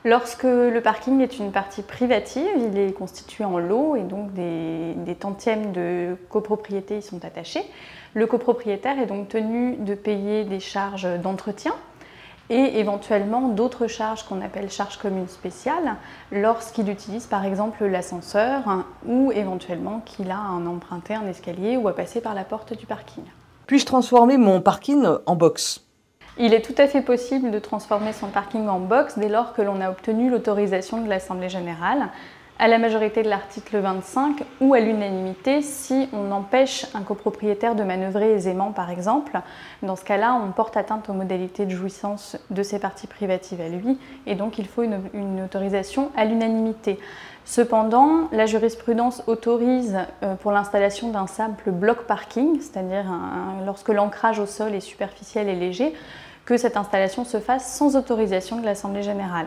Lorsque le parking est une partie privative, il est constitué en lots et donc des tantièmes de copropriété y sont attachés. Le copropriétaire est donc tenu de payer des charges d'entretien et éventuellement d'autres charges qu'on appelle charges communes spéciales lorsqu'il utilise par exemple l'ascenseur ou éventuellement qu'il a à emprunter un escalier ou à passer par la porte du parking. Puis-je transformer mon parking en box ? Il est tout à fait possible de transformer son parking en box dès lors que l'on a obtenu l'autorisation de l'Assemblée générale, à la majorité de l'article 25 ou à l'unanimité si on empêche un copropriétaire de manœuvrer aisément par exemple. Dans ce cas-là, on porte atteinte aux modalités de jouissance de ses parties privatives à lui et donc il faut une autorisation à l'unanimité. Cependant, la jurisprudence autorise pour l'installation d'un simple bloc parking, c'est-à-dire lorsque l'ancrage au sol est superficiel et léger, que cette installation se fasse sans autorisation de l'Assemblée générale.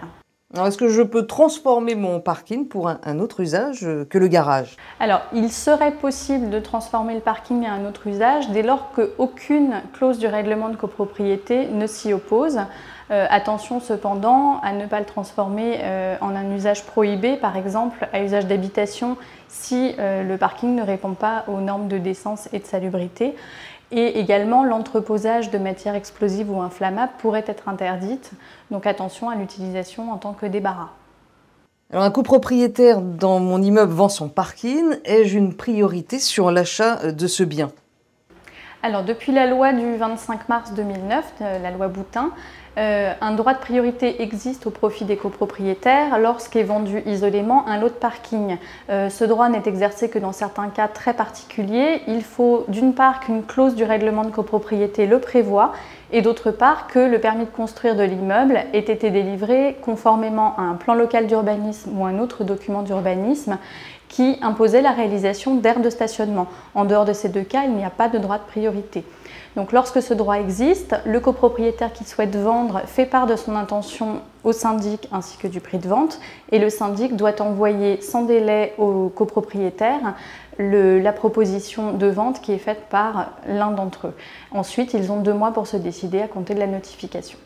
Alors, est-ce que je peux transformer mon parking pour un autre usage que le garage ? Alors, il serait possible de transformer le parking à un autre usage dès lors qu'aucune clause du règlement de copropriété ne s'y oppose. Attention cependant à ne pas le transformer en un usage prohibé, par exemple à usage d'habitation si le parking ne répond pas aux normes de décence et de salubrité. Et également, l'entreposage de matières explosives ou inflammables pourrait être interdite, donc attention à l'utilisation en tant que débarras. Alors, un copropriétaire dans mon immeuble vend son parking. Ai-je une priorité sur l'achat de ce bien ? Alors, depuis la loi du 25 mars 2009, la loi Boutin, un droit de priorité existe au profit des copropriétaires lorsqu'est vendu isolément un lot de parking. Ce droit n'est exercé que dans certains cas très particuliers. Il faut d'une part qu'une clause du règlement de copropriété le prévoie et d'autre part que le permis de construire de l'immeuble ait été délivré conformément à un plan local d'urbanisme ou un autre document d'urbanisme qui imposait la réalisation d'aires de stationnement. En dehors de ces deux cas, il n'y a pas de droit de priorité. Donc lorsque ce droit existe, le copropriétaire qui souhaite vendre fait part de son intention au syndic ainsi que du prix de vente et le syndic doit envoyer sans délai au copropriétaire la proposition de vente qui est faite par l'un d'entre eux. Ensuite, ils ont 2 mois pour se décider à compter de la notification.